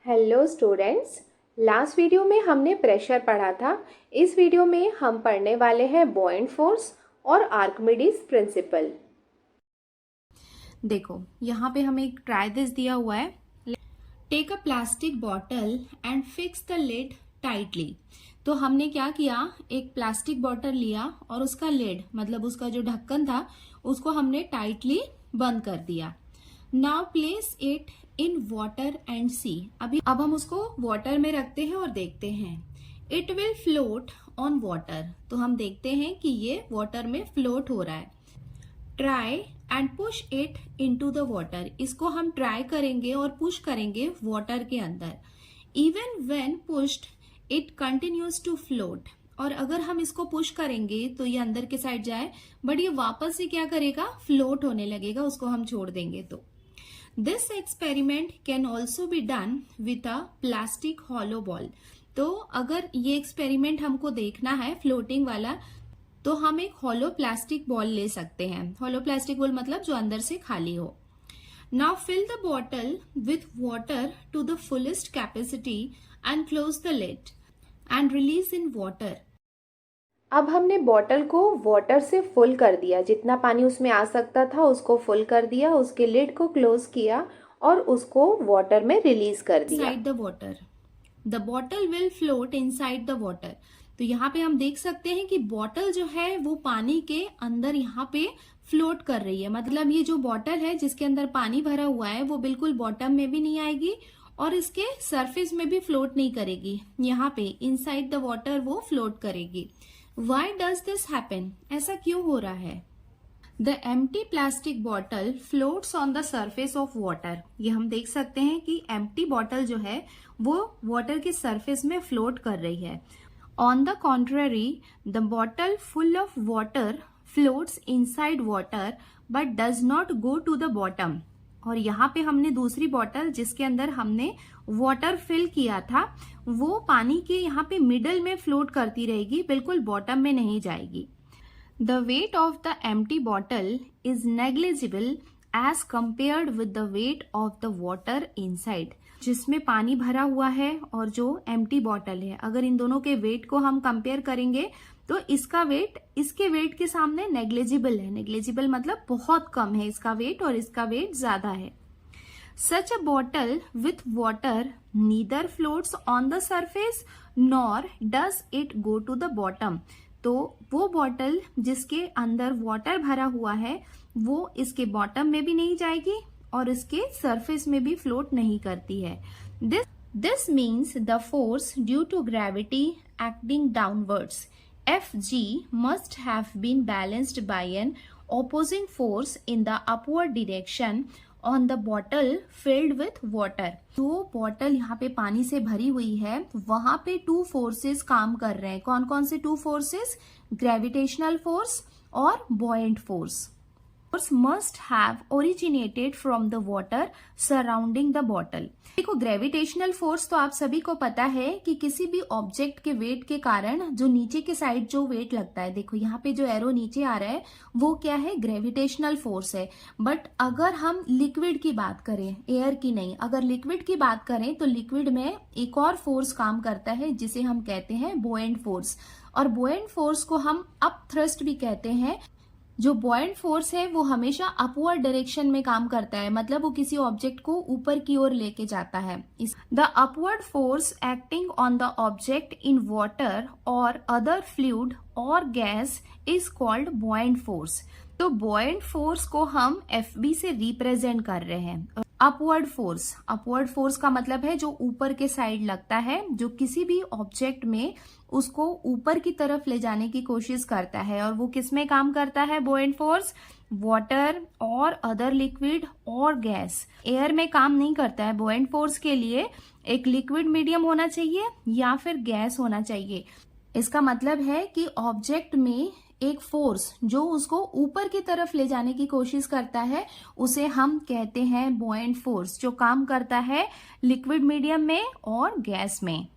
Hello students. Last video में हमने pressure पढ़ा था। इस वीडियो में हम पढ़ने वाले हैं बॉयंट फोर्स और आर्किमिडीज प्रिंसिपल। देखो यहाँ पे हमें एक ट्राई दिस दिया हुआ है। Take a plastic bottle and fix the lid tightly. तो हमने क्या किया, एक प्लास्टिक बॉटल लिया और उसका लिड मतलब उसका जो ढक्कन था उसको हमने टाइटली बंद कर दिया। Now place it in water and see. अब हम उसको वाटर में रखते हैं और देखते हैं। It will float on water. तो हम देखते हैं कि ये वाटर में फ्लोट हो रहा है। Try and push it into the water. इसको हम ट्राई करेंगे और पुश करेंगे वाटर के अंदर। Even when pushed it continues to float. और अगर हम इसको पुश करेंगे तो ये अंदर के साइड जाए, बट ये वापस से क्या करेगा, फ्लोट होने लगेगा, उसको हम छोड़ देंगे तो। This experiment can also be done with a plastic hollow ball. तो अगर ये एक्सपेरिमेंट हमको देखना है फ्लोटिंग वाला, तो हम एक हॉलो प्लास्टिक बॉल ले सकते हैं। हॉलो प्लास्टिक बॉल मतलब जो अंदर से खाली हो। Now fill the bottle with water to the fullest capacity and close the lid and release in water. अब हमने बॉटल को वाटर से फुल कर दिया, जितना पानी उसमें आ सकता था उसको फुल कर दिया, उसके लिड को क्लोज किया और उसको वाटर में रिलीज कर दिया। Inside the water the bottle will float inside the water. तो यहाँ पे हम देख सकते हैं कि बॉटल जो है वो पानी के अंदर यहाँ पे फ्लोट कर रही है। मतलब ये जो बॉटल है जिसके अंदर पानी भरा हुआ है वो बिल्कुल बॉटम में भी नहीं आएगी और इसके सरफेस में भी फ्लोट नहीं करेगी। यहाँ पे इनसाइड द वाटर वो फ्लोट करेगी। Why does this happen? ऐसा क्यों हो रहा है? The empty plastic bottle floats on the surface of water. ये हम देख सकते हैं कि एम्प्टी बॉटल जो है वो वाटर के सरफेस में फ्लोट कर रही है। On the contrary the bottle full of water floats inside water but does not go to the bottom. और यहाँ पे हमने दूसरी बॉटल जिसके अंदर हमने वाटर फिल किया था वो पानी के यहाँ पे मिडल में फ्लोट करती रहेगी, बिल्कुल बॉटम में नहीं जाएगी। The weight of the empty bottle is negligible as compared with the weight of the water inside। जिसमें पानी भरा हुआ है और जो एम्प्टी बॉटल है, अगर इन दोनों के वेट को हम कंपेयर करेंगे तो इसका वेट इसके वेट के सामने नेग्लिजिबल है। नेग्लिजिबल मतलब बहुत कम है इसका वेट और इसका वेट ज्यादा है। Such a bottle with water neither floats on the surface nor does it go to the bottom। तो वो बॉटल जिसके अंदर वाटर भरा हुआ है वो इसके बॉटम में भी नहीं जाएगी और इसके सरफेस में भी फ्लोट नहीं करती है। This means the force due to gravity acting downwards Fg must have been balanced by an opposing force in the upward direction on the bottle filled with water। जो बॉटल यहाँ पे पानी से भरी हुई है वहां पे टू फोर्सेस काम कर रहे हैं। कौन कौन से टू फोर्सेस? ग्रेविटेशनल फोर्स और buoyant force. Force must have originated from the water surrounding the bottle. देखो ग्रेविटेशनल फोर्स तो आप सभी को पता है कि किसी भी ऑब्जेक्ट के वेट के कारण जो नीचे के साइड जो वेट लगता है, देखो यहाँ पे जो एरो नीचे आ रहा है वो क्या है? ग्रेविटेशनल फोर्स है। बट अगर हम लिक्विड की बात करें, एयर की नहीं, अगर लिक्विड की बात करें तो लिक्विड में एक और फोर्स काम करता है जिसे हम कहते हैं बॉयंट फोर्स। और बॉयंट फोर्स को हम अप थ्रस्ट भी कहते हैं। जो बॉयंट फोर्स है वो हमेशा अपवर्ड डायरेक्शन में काम करता है, मतलब वो किसी ऑब्जेक्ट को ऊपर की ओर लेके जाता है। The upward force acting on the object in water और अदर फ्लूइड और gas is called buoyant force. तो बॉयंट फोर्स को हम Fb से रिप्रेजेंट कर रहे हैं। अपवर्ड फोर्स का मतलब है जो ऊपर के साइड लगता है, जो किसी भी ऑब्जेक्ट में उसको ऊपर की तरफ ले जाने की कोशिश करता है। और वो किस में काम करता है? बॉयंट फोर्स वाटर और अदर लिक्विड और गैस। एयर में काम नहीं करता है। बॉयंट फोर्स के लिए एक लिक्विड मीडियम होना चाहिए या फिर गैस होना चाहिए। इसका मतलब है कि ऑब्जेक्ट में एक फोर्स जो उसको ऊपर की तरफ ले जाने की कोशिश करता है उसे हम कहते हैं बॉयंट फोर्स, जो काम करता है लिक्विड मीडियम में और गैस में।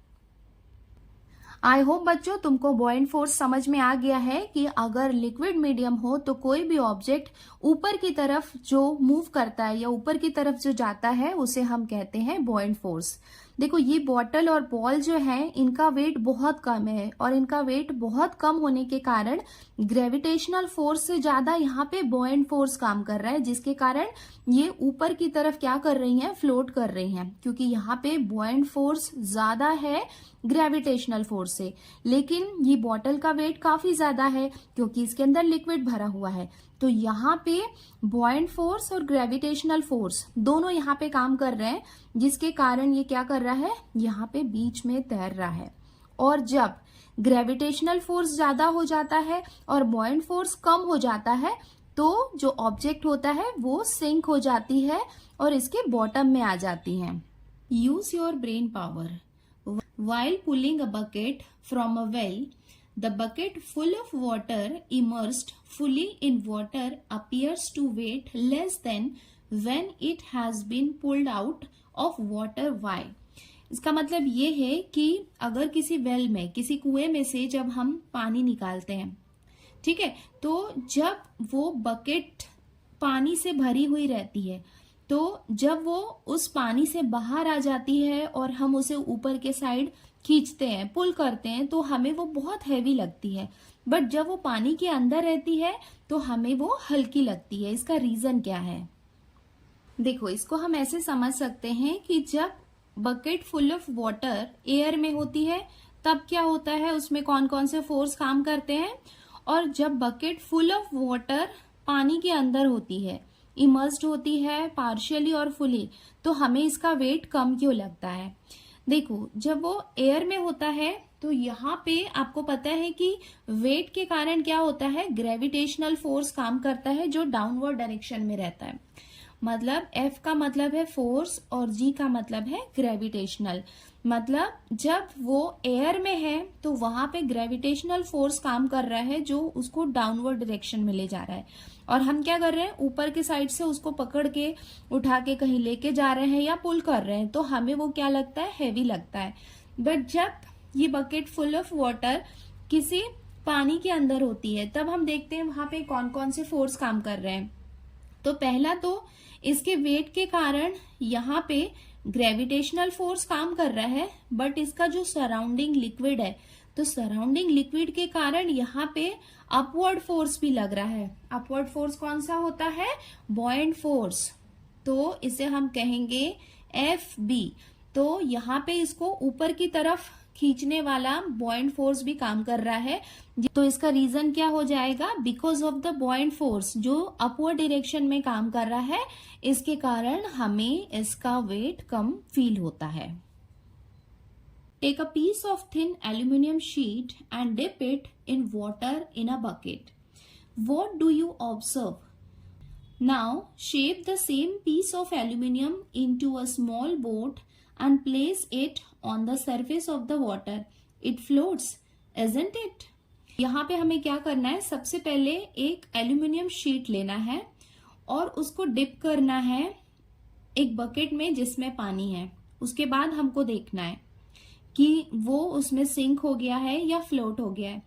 आई होप बच्चों तुमको बॉयंट फोर्स समझ में आ गया है कि अगर लिक्विड मीडियम हो तो कोई भी ऑब्जेक्ट ऊपर की तरफ जो मूव करता है या ऊपर की तरफ जो जाता है उसे हम कहते हैं बॉयंट फोर्स। देखो ये बॉटल और बॉल जो है इनका वेट बहुत कम है और इनका वेट बहुत कम होने के कारण ग्रेविटेशनल फोर्स से ज्यादा यहाँ पे बॉयंट फोर्स काम कर रहा है, जिसके कारण ये ऊपर की तरफ क्या कर रही हैं, फ्लोट कर रही हैं, क्योंकि यहाँ पे बॉयंट फोर्स ज्यादा है ग्रेविटेशनल फोर्स से। लेकिन ये बॉटल का वेट काफी ज्यादा है क्योंकि इसके अंदर लिक्विड भरा हुआ है, तो यहाँ पे बॉयंट फोर्स और ग्रेविटेशनल फोर्स दोनों यहाँ पे काम कर रहे हैं, जिसके कारण ये क्या कर रहा है, यहाँ पे बीच में तैर रहा है। और जब ग्रेविटेशनल फोर्स ज्यादा हो जाता है और बॉयंट फोर्स कम हो जाता है तो जो ऑब्जेक्ट होता है वो सिंक हो जाती है और इसके बॉटम में आ जाती है। Use your brain power. While pulling a bucket from a well, the bucket full of water immersed fully in water appears to weight less than when it has been pulled out of water. Why? इसका मतलब ये है कि अगर किसी well में, किसी कुएं में से जब हम पानी निकालते हैं, ठीक है, तो जब वो बकेट पानी से भरी हुई रहती है तो जब वो उस पानी से बाहर आ जाती है और हम उसे ऊपर के साइड खींचते हैं, पुल करते हैं, तो हमें वो बहुत हैवी लगती है। बट जब वो पानी के अंदर रहती है तो हमें वो हल्की लगती है। इसका रीजन क्या है? देखो इसको हम ऐसे समझ सकते हैं कि जब bucket full of water air में होती है तब क्या होता है, उसमें कौन कौन से फोर्स काम करते हैं, और जब बकेट फुल ऑफ वाटर पानी के अंदर होती है, इमर्स्ड होती है पार्शियली और फुली, तो हमें इसका वेट कम क्यों लगता है? देखो जब वो एयर में होता है तो यहाँ पे आपको पता है कि वेट के कारण क्या होता है, ग्रेविटेशनल फोर्स काम करता है जो डाउनवर्ड डायरेक्शन में रहता है। मतलब F का मतलब है फोर्स और G का मतलब है ग्रेविटेशनल। मतलब जब वो एयर में है तो वहां पे ग्रेविटेशनल फोर्स काम कर रहा है जो उसको डाउनवर्ड डायरेक्शन में ले जा रहा है, और हम क्या कर रहे हैं, ऊपर के साइड से उसको पकड़ के उठा के कहीं लेके जा रहे हैं या पुल कर रहे हैं, तो हमें वो क्या लगता है, हैवी लगता है। बट जब ये बकेट फुल ऑफ वाटर किसी पानी के अंदर होती है तब हम देखते हैं वहां पे कौन कौन से फोर्स काम कर रहे हैं। तो पहला तो इसके वेट के कारण यहाँ पे ग्रेविटेशनल फोर्स काम कर रहा है, बट इसका जो सराउंडिंग लिक्विड है तो सराउंडिंग लिक्विड के कारण यहाँ पे अपवर्ड फोर्स भी लग रहा है। अपवर्ड फोर्स कौन सा होता है, बॉयंट फोर्स, तो इसे हम कहेंगे FB। तो यहाँ पे इसको ऊपर की तरफ खींचने वाला बॉयंट फोर्स भी काम कर रहा है। तो इसका रीजन क्या हो जाएगा, because of the buoyant force जो अपवर्ड डायरेक्शन में काम कर रहा है, इसके कारण हमें इसका वेट कम फील होता है। Take a piece of thin aluminium sheet and dip it in water in a bucket. What do you observe? Now shape the same piece of aluminium into a small boat and place it on the surface of the water. It floats, isn't it? यहाँ पे हमें क्या करना है, सबसे पहले एक aluminium sheet लेना है और उसको डिप करना है एक बकेट में जिसमें पानी है। उसके बाद हमको देखना है कि वो उसमें सिंक हो गया है या फ्लोट हो गया है।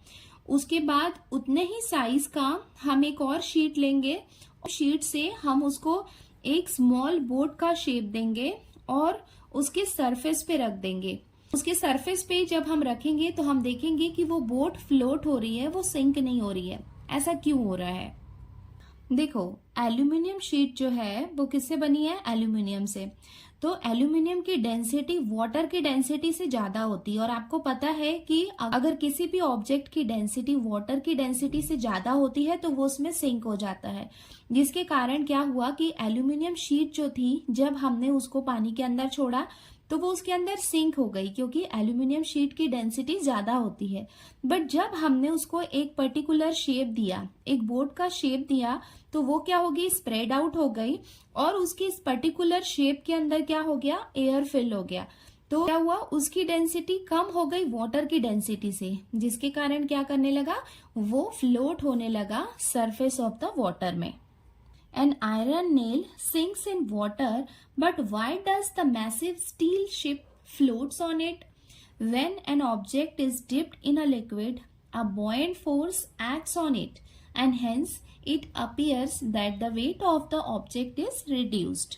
उसके बाद उतने ही साइज का हम एक और शीट लेंगे और शीट से हम उसको एक स्मॉल बोट का शेप देंगे और उसके सरफेस पे रख देंगे। उसके सरफेस पे जब हम रखेंगे तो हम देखेंगे कि वो बोट फ्लोट हो रही है, वो सिंक नहीं हो रही है। ऐसा क्यों हो रहा है? देखो एल्यूमिनियम शीट जो है वो किससे बनी है, एल्यूमिनियम से। तो एल्यूमिनियम की डेंसिटी वाटर की डेंसिटी से ज्यादा होती है, और आपको पता है कि अगर किसी भी ऑब्जेक्ट की डेंसिटी वाटर की डेंसिटी से ज्यादा होती है तो वो उसमें सिंक हो जाता है। जिसके कारण क्या हुआ कि एल्यूमिनियम शीट जो थी जब हमने उसको पानी के अंदर छोड़ा तो वो उसके अंदर सिंक हो गई, क्योंकि एल्यूमिनियम शीट की डेंसिटी ज्यादा होती है। बट जब हमने उसको एक पर्टिकुलर शेप दिया, एक बोट का शेप दिया, तो वो क्या होगी, स्प्रेड आउट हो गई, और उसकी इस पर्टिकुलर शेप के अंदर क्या हो गया, एयर फिल हो गया। तो क्या हुआ, उसकी डेंसिटी कम हो गई वाटर की डेंसिटी से, जिसके कारण क्या करने लगा, वो फ्लोट होने लगा सरफेस ऑफ द वाटर में। An iron nail sinks in water, but why does the massive steel ship floats on it? When an object is dipped in a liquid, a buoyant force acts on it and hence it appears that the weight of the object is reduced.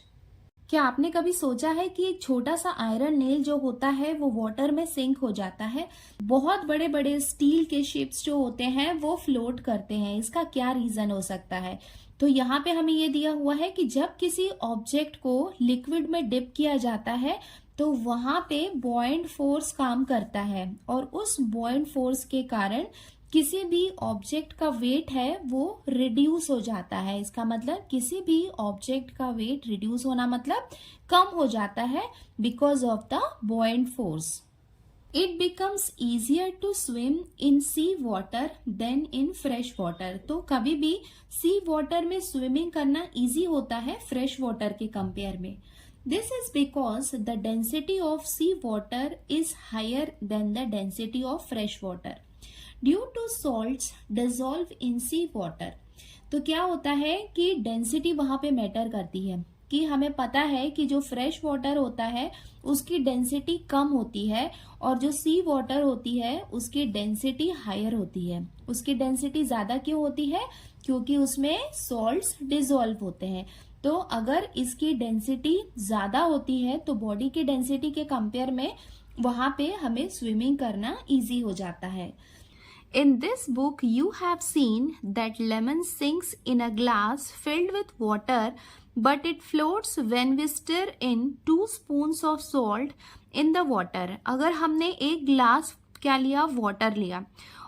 क्या आपने कभी सोचा है कि एक छोटा सा iron nail जो होता है वो वाटर में सिंक हो जाता है? बहुत बड़े बड़े स्टील के शिप्स जो होते हैं वो फ्लोट करते हैं। इसका क्या रीजन हो सकता है? तो यहाँ पे हमें ये दिया हुआ है कि जब किसी ऑब्जेक्ट को लिक्विड में डिप किया जाता है तो वहां पे बॉयंट फोर्स काम करता है और उस बॉयंट फोर्स के कारण किसी भी ऑब्जेक्ट का वेट है वो रिड्यूस हो जाता है। इसका मतलब किसी भी ऑब्जेक्ट का वेट रिड्यूस होना मतलब कम हो जाता है because of the buoyant force. It becomes easier to swim in sea water than in fresh water. तो कभी भी सी वाटर में स्विमिंग करना इजी होता है फ्रेश वाटर के कंपेयर में। This is because the density of sea water is higher than the density of fresh water due to salts dissolve in sea water. तो क्या होता है कि डेंसिटी वहां पे मैटर करती है कि हमें पता है कि जो फ्रेश वाटर होता है उसकी डेंसिटी कम होती है और जो सी वाटर होती है उसकी डेंसिटी हायर होती है। उसकी डेंसिटी ज्यादा क्यों होती है? क्योंकि उसमें सॉल्ट्स डिसॉल्व होते हैं। तो अगर इसकी डेंसिटी ज्यादा होती है तो बॉडी की डेंसिटी के कंपेयर में वहां पे हमें स्विमिंग करना इजी हो जाता है। In this book, you have seen that lemon sinks in a glass filled with water, but it floats when we stir in 2 spoons of salt in the water. अगर हमने एक ग्लास क्या लिया? Water लिया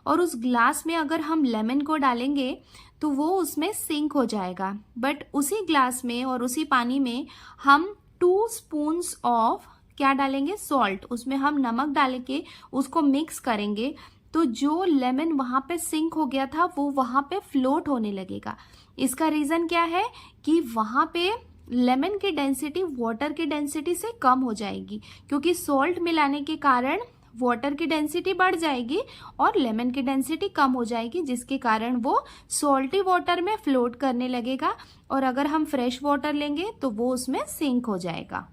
और उस ग्लास में अगर हम लेमन को डालेंगे तो वो उसमें सिंक हो जाएगा। बट उसी ग्लास में और उसी पानी में हम 2 स्पून्स ऑफ क्या डालेंगे? सॉल्ट। उसमें हम नमक डाल के उसको मिक्स करेंगे तो जो लेमन वहां पे सिंक हो गया था वो वहां पे फ्लोट होने लगेगा। इसका रीजन क्या है कि वहां पे लेमन की डेंसिटी वाटर की डेंसिटी से कम हो जाएगी क्योंकि सॉल्ट मिलाने के कारण वाटर की डेंसिटी बढ़ जाएगी और लेमन की डेंसिटी कम हो जाएगी, जिसके कारण वो सॉल्टी वाटर में फ्लोट करने लगेगा और अगर हम फ्रेश वाटर लेंगे तो वो उसमें सिंक हो जाएगा।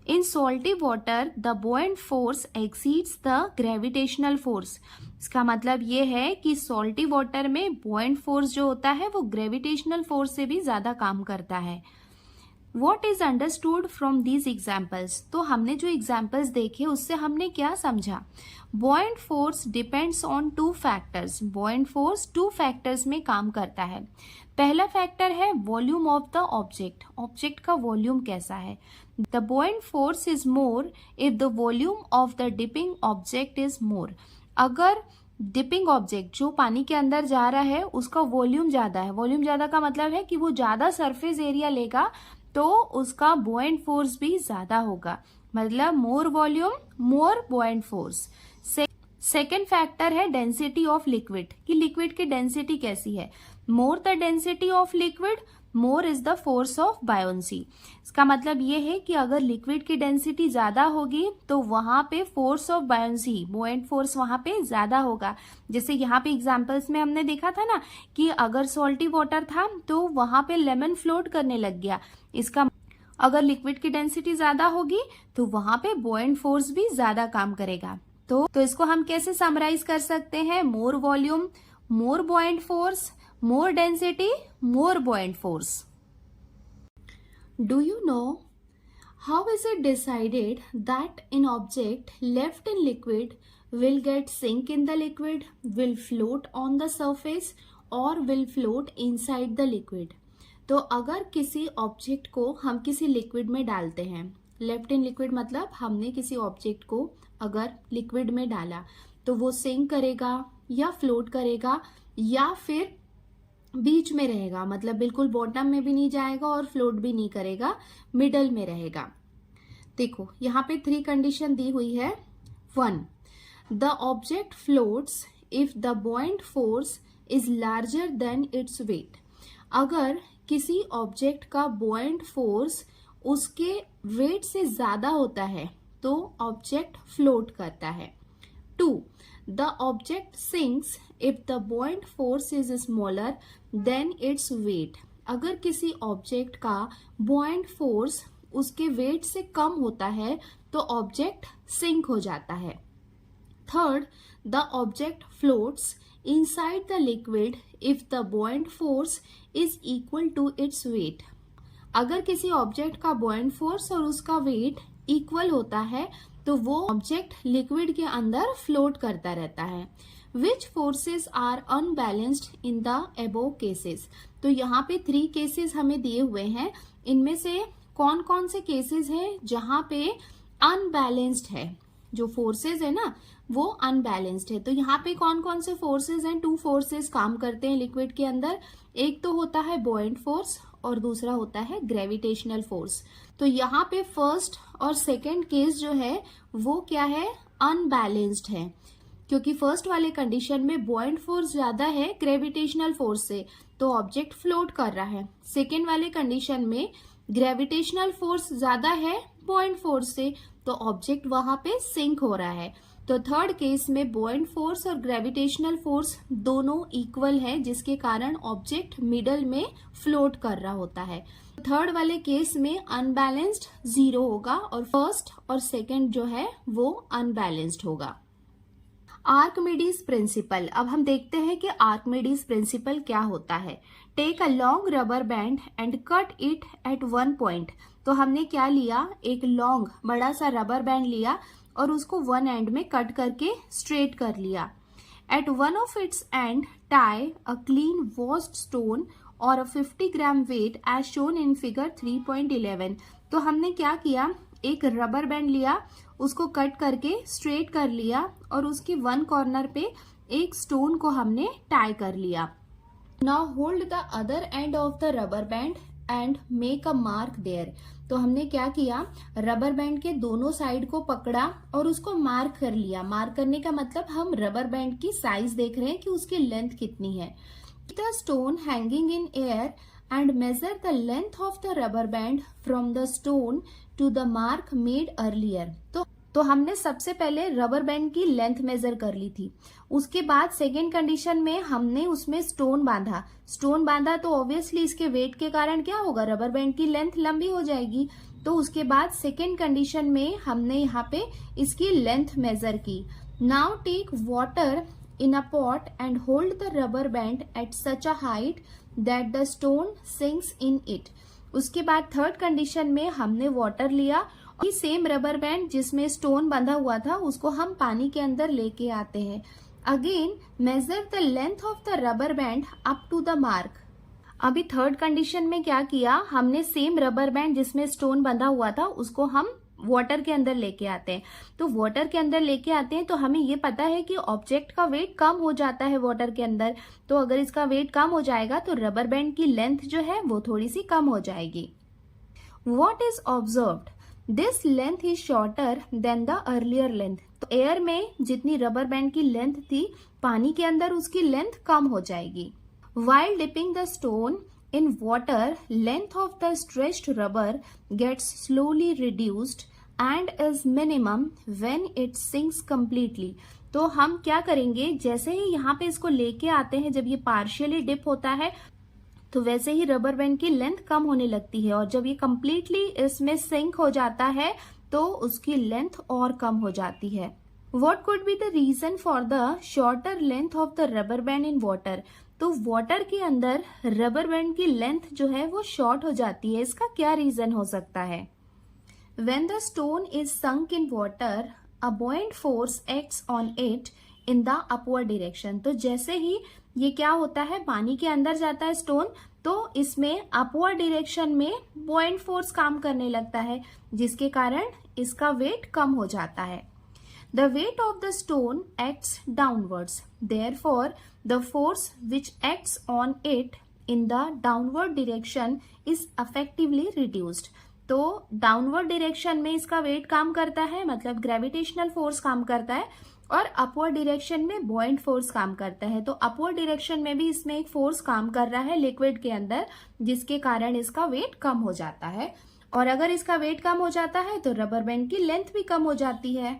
In salty water, the buoyant force exceeds the gravitational force. इसका मतलब ये है कि salty water में buoyant force जो होता है वो gravitational force से भी ज्यादा काम करता है। What is understood from these examples? तो हमने जो examples देखे उससे हमने क्या समझा? Buoyant force depends on 2 factors. Buoyant force 2 factors में काम करता है। पहला फैक्टर है volume of the object. Object का वॉल्यूम कैसा है? The buoyant force is more if the volume of the dipping object is more. अगर डिपिंग ऑब्जेक्ट जो पानी के अंदर जा रहा है उसका वॉल्यूम ज्यादा है, वॉल्यूम ज्यादा का मतलब है कि वो ज्यादा सरफेस एरिया लेगा तो उसका buoyant फोर्स भी ज्यादा होगा। मतलब मोर वॉल्यूम मोर buoyant फोर्स। सेकेंड फैक्टर है डेंसिटी ऑफ लिक्विड कि लिक्विड की डेंसिटी कैसी है। More the density of liquid more is the force of buoyancy. इसका मतलब ये है कि अगर लिक्विड की डेंसिटी ज्यादा होगी तो वहां पे फोर्स ऑफ बायोन्सी बुओयंट फोर्स वहां पे ज्यादा होगा। जैसे यहाँ पे एग्जांपल्स में हमने देखा था ना कि अगर सॉल्टी वाटर था तो वहां पे लेमन फ्लोट करने लग गया। इसका अगर लिक्विड की डेंसिटी ज्यादा होगी तो वहां पे बुओयंट फोर्स भी ज्यादा काम करेगा। तो इसको हम कैसे समराइज कर सकते हैं? मोर volume more बुओयंट force, more density, more buoyant force. Do you know how is it decided that an object left in liquid will get sink in the liquid, will float on the surface or will float inside the liquid? तो अगर किसी object को हम किसी liquid में डालते हैं, left in liquid मतलब हमने किसी ऑब्जेक्ट को अगर लिक्विड में डाला तो वो सिंक करेगा या फ्लोट करेगा या फिर बीच में रहेगा, मतलब बिल्कुल बॉटम में भी नहीं जाएगा और फ्लोट भी नहीं करेगा, मिडल में रहेगा। देखो यहाँ पे 3 कंडीशन दी हुई है। 1, the object floats if the buoyant force is larger than it's weight. अगर किसी ऑब्जेक्ट का buoyant फोर्स उसके वेट से ज्यादा होता है तो ऑब्जेक्ट फ्लोट करता है। 2, the object sinks if the buoyant force is smaller than its weight। अगर किसी ऑब्जेक्ट का buoyant फोर्स उसके वेट से कम होता है तो ऑब्जेक्ट सिंक हो जाता है। Third, the object floats inside the liquid if the buoyant force is equal to its weight. अगर किसी ऑब्जेक्ट का बॉयंट फोर्स और उसका वेट इक्वल होता है तो वो ऑब्जेक्ट लिक्विड के अंदर फ्लोट करता रहता है। Which forces are unbalanced in the above cases. तो यहाँ पे 3 केसेस हमें दिए हुए हैं, इनमें से कौन कौन से केसेस हैं जहां पे अनबैलेंस्ड है, जो फोर्सेस है ना वो अनबैलेंस्ड है। तो यहाँ पे कौन कौन से फोर्सेस हैं, 2 फोर्सेस काम करते हैं लिक्विड के अंदर। एक तो होता है बॉयंट फोर्स और दूसरा होता है ग्रेविटेशनल फोर्स। तो यहाँ पे फर्स्ट और सेकंड केस जो है वो क्या है, अनबैलेंस्ड है, क्योंकि फर्स्ट वाले कंडीशन में बॉयंट फोर्स ज्यादा है ग्रेविटेशनल फोर्स से, तो ऑब्जेक्ट फ्लोट कर रहा है। सेकेंड वाले कंडीशन में ग्रेविटेशनल फोर्स ज्यादा है बॉयंट फोर्स से, तो ऑब्जेक्ट वहां पे सिंक हो रहा है। तो थर्ड केस में बॉयंट फोर्स और ग्रेविटेशनल फोर्स दोनों इक्वल है, जिसके कारण ऑब्जेक्ट मिडल में फ्लोट कर रहा होता है। थर्ड वाले केस में अनबैलेंस्ड 0 होगा और फर्स्ट और सेकंड जो है वो अनबैलेंस्ड होगा। Archimedes principal. अब हम देखते हैं कि आर्किमिडीज प्रिंसिपल क्या होता है। Take a long rubber band and cut it at one point. तो हमने क्या लिया, एक लॉन्ग बड़ा सा रबर बैंड लिया और उसको वन एंड में कट करके स्ट्रेट कर लिया। At one of its end tie a clean washed stone और 50 gram weight as shown in figure 3.11। तो हमने क्या किया, एक रबर बैंड लिया, उसको कट करके स्ट्रेट कर लिया और उसके वन कॉर्नर पे एक स्टोन को हमने टाई कर लिया। Now hold the other end of the rubber band and make a mark there. तो हमने क्या किया, रबर बैंड के दोनों साइड को पकड़ा और उसको मार्क कर लिया। मार्क करने का मतलब हम रबर बैंड की साइज देख रहे हैं कि उसकी लेंथ कितनी है। The stone hanging in air and measure the length of the rubber band from the stone to the mark made earlier। तो हमने सबसे पहले रबर बैंड की लेंथ मेजर कर ली थी। उसके बाद सेकेंड कंडीशन में हमने उसमें स्टोन बांधा तो ऑब्वियसली इसके वेट के कारण क्या होगा, रबर बैंड की लेंथ लंबी हो जाएगी। तो उसके बाद सेकेंड कंडीशन में हमने यहाँ पे इसकी लेंथ मेजर की। Now take water in a pot and hold the rubber band at such a height that the stone sinks in it। उसके बाद थर्ड कंडीशन में हमने वाटर लिया और सेम रबर बैंड जिसमें स्टोन बंधा हुआ था उसको हम पानी के अंदर लेके आते हैं। Again measure the length of the rubber band up to the mark. अभी थर्ड कंडीशन में क्या किया, हमने सेम रबर बैंड जिसमें स्टोन बंधा हुआ था उसको हम वाटर के अंदर लेके आते हैं। तो वाटर के अंदर लेके आते हैं तो हमें ये पता है कि ऑब्जेक्ट का वेट कम हो जाता है वाटर के अंदर। तो अगर इसका वेट कम हो जाएगा तो रबर बैंड की लेंथ जो है वो थोड़ी सी कम हो जाएगी। What is observed? This length is shorter than the earlier length। तो एयर में जितनी रबर बैंड की लेंथ थी, पानी के अंदर उसकी लेंथ कम हो जाएगी। While dipping the stone in water, length of the stretched rubber gets slowly reduced and is minimum when it sinks completely। तो हम क्या करेंगे, जैसे ही यहाँ पे इसको लेके आते हैं, जब ये पार्शियली डिप होता है तो वैसे ही रबर बैंड की लेंथ कम होने लगती है और जब ये कंप्लीटली इसमें सिंक हो जाता है तो उसकी लेंथ और कम हो जाती है। What could be the reason for the shorter length of the rubber band in water? तो वाटर के अंदर रबर बैंड की लेंथ जो है वो शॉर्ट हो जाती है, इसका क्या रीजन हो सकता है। When the stone is sunk in water, a buoyant force acts on it in the upward direction। तो जैसे ही ये क्या होता है, पानी के अंदर जाता है स्टोन, तो इसमें अपवर्ड डायरेक्शन में buoyant फोर्स काम करने लगता है, जिसके कारण इसका वेट कम हो जाता है। The weight of the stone acts downwards, therefore the force which acts on it in the downward direction is effectively reduced। तो डाउनवर्ड डायरेक्शन में इसका वेट काम करता है, मतलब ग्रेविटेशनल फोर्स काम करता है, और अपवर्ड डायरेक्शन में बॉयंट फोर्स काम करता है। तो अपवर्ड डायरेक्शन में भी इसमें एक फोर्स काम कर रहा है लिक्विड के अंदर, जिसके कारण इसका वेट कम हो जाता है। और अगर इसका वेट कम हो जाता है तो रबर बैंड की लेंथ भी कम हो जाती है।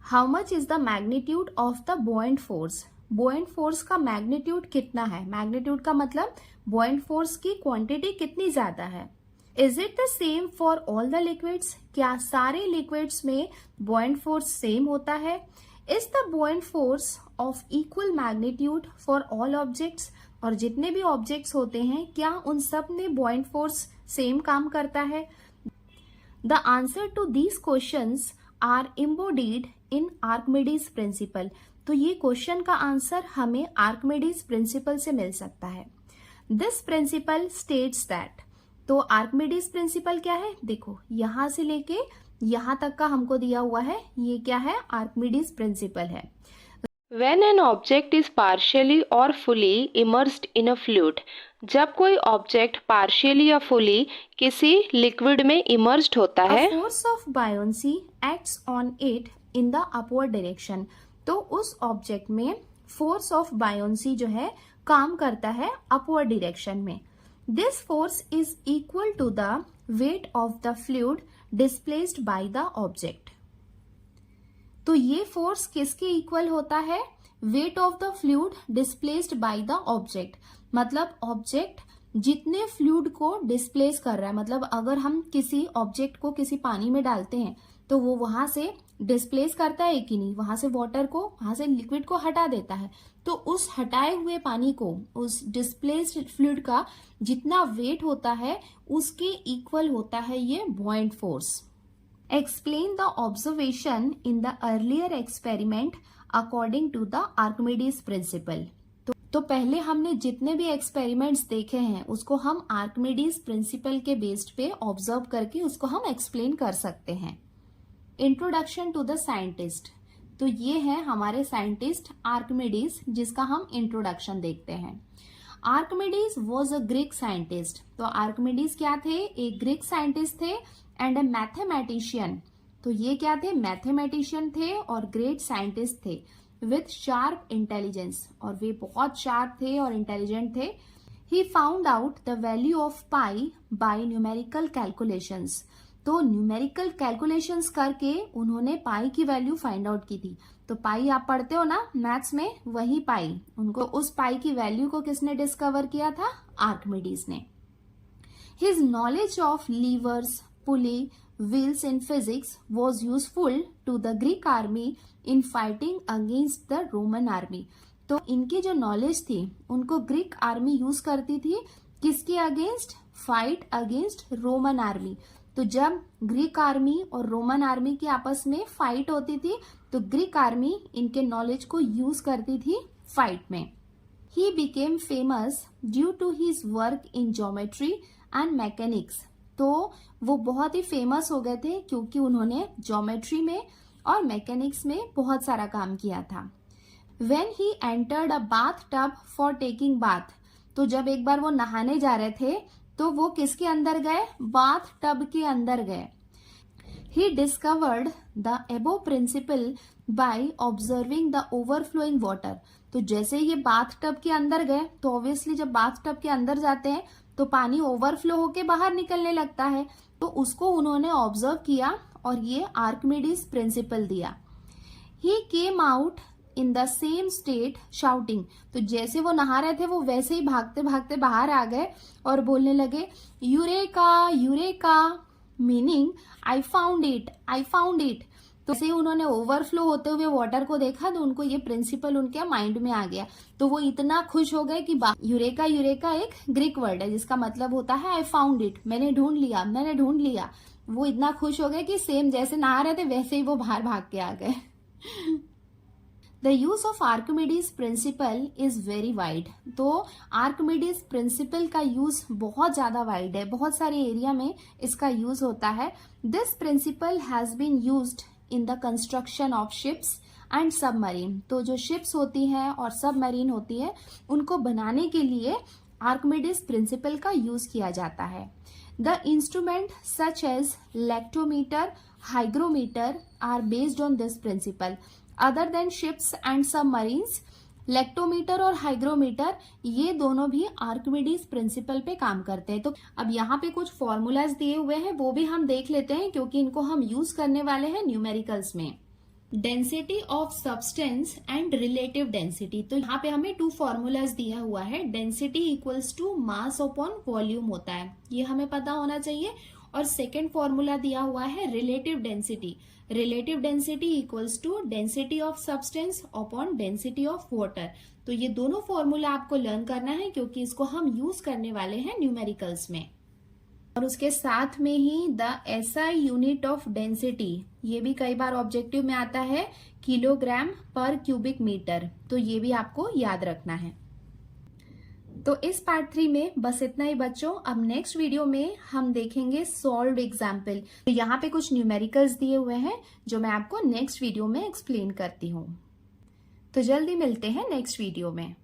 How much is the magnitude of the buoyant force? Buoyant force का मैग्नीट्यूड कितना है? मैग्नीट्यूड का मतलब बॉयंट फोर्स की क्वांटिटी कितनी ज्यादा है। Is it the same for all the liquids? क्या सारे लिक्विड्स में बॉइंट फोर्स सेम होता है? Is the बॉइंट force of equal magnitude for all objects? और जितने भी ऑब्जेक्ट्स होते हैं क्या उन सब में बॉइंट फोर्स सेम काम करता है? The answer to these questions are embodied in Archimedes principle. तो ये क्वेश्चन का आंसर हमें आर्किमिडीज प्रिंसिपल से मिल सकता है। दिस प्रिंसिपल स्टेट्स दैट, तो आर्किमिडीज प्रिंसिपल क्या है? देखो यहां से लेके यहां तक का हमको दिया हुआ है, ये क्या है? आर्किमिडीज प्रिंसिपल है। When an object is partially or fully immersed in a fluid, जब कोई ऑब्जेक्ट पार्शियली या फुली किसी लिक्विड में इमर्स्ड होता है, force of buoyancy acts on it in the upward direction. तो उस ऑब्जेक्ट में फोर्स ऑफ बायोन्सी जो है काम करता है अपवर्ड डायरेक्शन में। This force is equal to the weight of the fluid displaced by the object. तो ये फोर्स किसके इक्वल होता है? Weight of the fluid displaced by the object. मतलब ऑब्जेक्ट जितने फ्लूइड को डिस्प्लेस कर रहा है, मतलब अगर हम किसी ऑब्जेक्ट को किसी पानी में डालते हैं तो वो वहां से डिस्प्लेस करता है कि नहीं, वहां से वाटर को, वहां से लिक्विड को हटा देता है। तो उस हटाए हुए पानी को, उस डिस्प्लेस्ड फ्लूइड का जितना वेट होता है उसके इक्वल होता है ये बॉइंट force. Explain the observation in the earlier experiment according to the Archimedes principle। तो पहले हमने जितने भी एक्सपेरिमेंट्स देखे हैं उसको हम आर्किमिडीज प्रिंसिपल के बेस्ड पे ऑब्जर्व करके उसको हम एक्सप्लेन कर सकते हैं। इंट्रोडक्शन टू द साइंटिस्ट, तो ये है हमारे साइंटिस्ट आर्किमिडीज, जिसका हम इंट्रोडक्शन देखते हैं। Archimedes was a Greek scientist. तो आर्किमिडीज क्या थे? एक ग्रीक साइंटिस्ट थे एंड ए मैथमेटिशियन। तो ये क्या थे? मैथमेटिशियन थे और ग्रेट साइंटिस्ट थे विथ शार्प इंटेलिजेंस, और वे बहुत शार्प थे और इंटेलिजेंट थे। He found out the value of pi by numerical calculations. तो न्यूमेरिकल कैलकुलेशंस करके उन्होंने पाई की वैल्यू फाइंड आउट की थी। तो पाई आप पढ़ते हो ना मैथ्स में, वही पाई, उनको उस पाई की वैल्यू को किसने डिस्कवर किया था? आर्किमिडीज ने। His knowledge of levers, pulley, wheels in physics was useful to the Greek army in fighting against the Roman army. तो इनकी जो नॉलेज थी उनको ग्रीक आर्मी यूज करती थी किसके against? Fight against Roman army. तो जब ग्रीक आर्मी और रोमन आर्मी की आपस में फाइट होती थी तो ग्रीक आर्मी इनके नॉलेज को यूज करती थी फाइट में। He became famous due to his work in geometry and mechanics. तो वो बहुत ही फेमस हो गए थे क्योंकि उन्होंने ज्योमेट्री में और मैकेनिक्स में बहुत सारा काम किया था। When he entered a bathtub for taking bath, तो जब एक बार वो नहाने जा रहे थे तो वो किसके अंदर गए? बाथ टब के अंदर गए। He discovered the above principle by observing the overflowing water। तो जैसे ये बाथ टब के अंदर गए तो ऑब्वियसली जब बाथ टब के अंदर जाते हैं तो पानी ओवरफ्लो होके बाहर निकलने लगता है। तो उसको उन्होंने ऑब्जर्व किया और ये आर्किमिडीज प्रिंसिपल दिया। He came out in the same state shouting. तो जैसे वो नहा रहे थे वो वैसे ही भागते भागते बाहर आ गए और बोलने लगे eureka eureka, meaning I found it, I found it. तो जैसे ही उन्होंने ओवरफ्लो होते हुए वाटर को देखा तो उनको ये प्रिंसिपल उनके माइंड में आ गया। तो वो इतना खुश हो गए कि यूरेका, यूरेका एक ग्रीक वर्ड है जिसका मतलब होता है आई फाउंड इट, मैंने ढूंढ लिया, मैंने ढूंढ लिया। वो इतना खुश हो गए कि सेम जैसे नहा रहे थे वैसे ही वो बाहर भाग के आ गए। The use of Archimedes principle is very wide। तो आर्किमिडीज प्रिंसिपल का यूज बहुत ज्यादा वाइड है, बहुत सारे एरिया में इसका यूज होता है। This principle has been used in the construction of ships and submarine. तो जो शिप्स होती हैं और सबमरीन होती है उनको बनाने के लिए आर्किमिडीज प्रिंसिपल का यूज किया जाता है। The instrument such as lactometer, hygrometer are based on this principle. Other than ships and submarines, lactometer और हाइग्रोमीटर ये दोनों भी आर्किमिडीज प्रिंसिपल पे काम करते हैं। तो अब यहाँ पे कुछ फॉर्मूलाज दिए हुए हैं वो भी हम देख लेते हैं क्योंकि इनको हम यूज करने वाले हैं न्यूमेरिकल्स में। Density of substance and relative density. तो यहाँ पे हमें 2 फॉर्मूलाज दिया हुआ है। Density equals to mass upon volume होता है, ये हमें पता होना चाहिए। और सेकेंड फॉर्मूला दिया हुआ है relative density. Relative density equals to density of substance upon density of water. तो ये दोनों फॉर्मूला आपको लर्न करना है, क्योंकि इसको हम यूज करने वाले हैं न्यूमेरिकल्स में। और उसके साथ में ही the SI unit of density, ये भी कई बार ऑब्जेक्टिव में आता है, किलोग्राम पर क्यूबिक मीटर। तो ये भी आपको याद रखना है। तो इस पार्ट 3 में बस इतना ही बच्चों। अब नेक्स्ट वीडियो में हम देखेंगे सॉल्व्ड एग्जाम्पल। तो यहाँ पे कुछ न्यूमेरिकल्स दिए हुए हैं जो मैं आपको नेक्स्ट वीडियो में एक्सप्लेन करती हूँ। तो जल्दी मिलते हैं नेक्स्ट वीडियो में।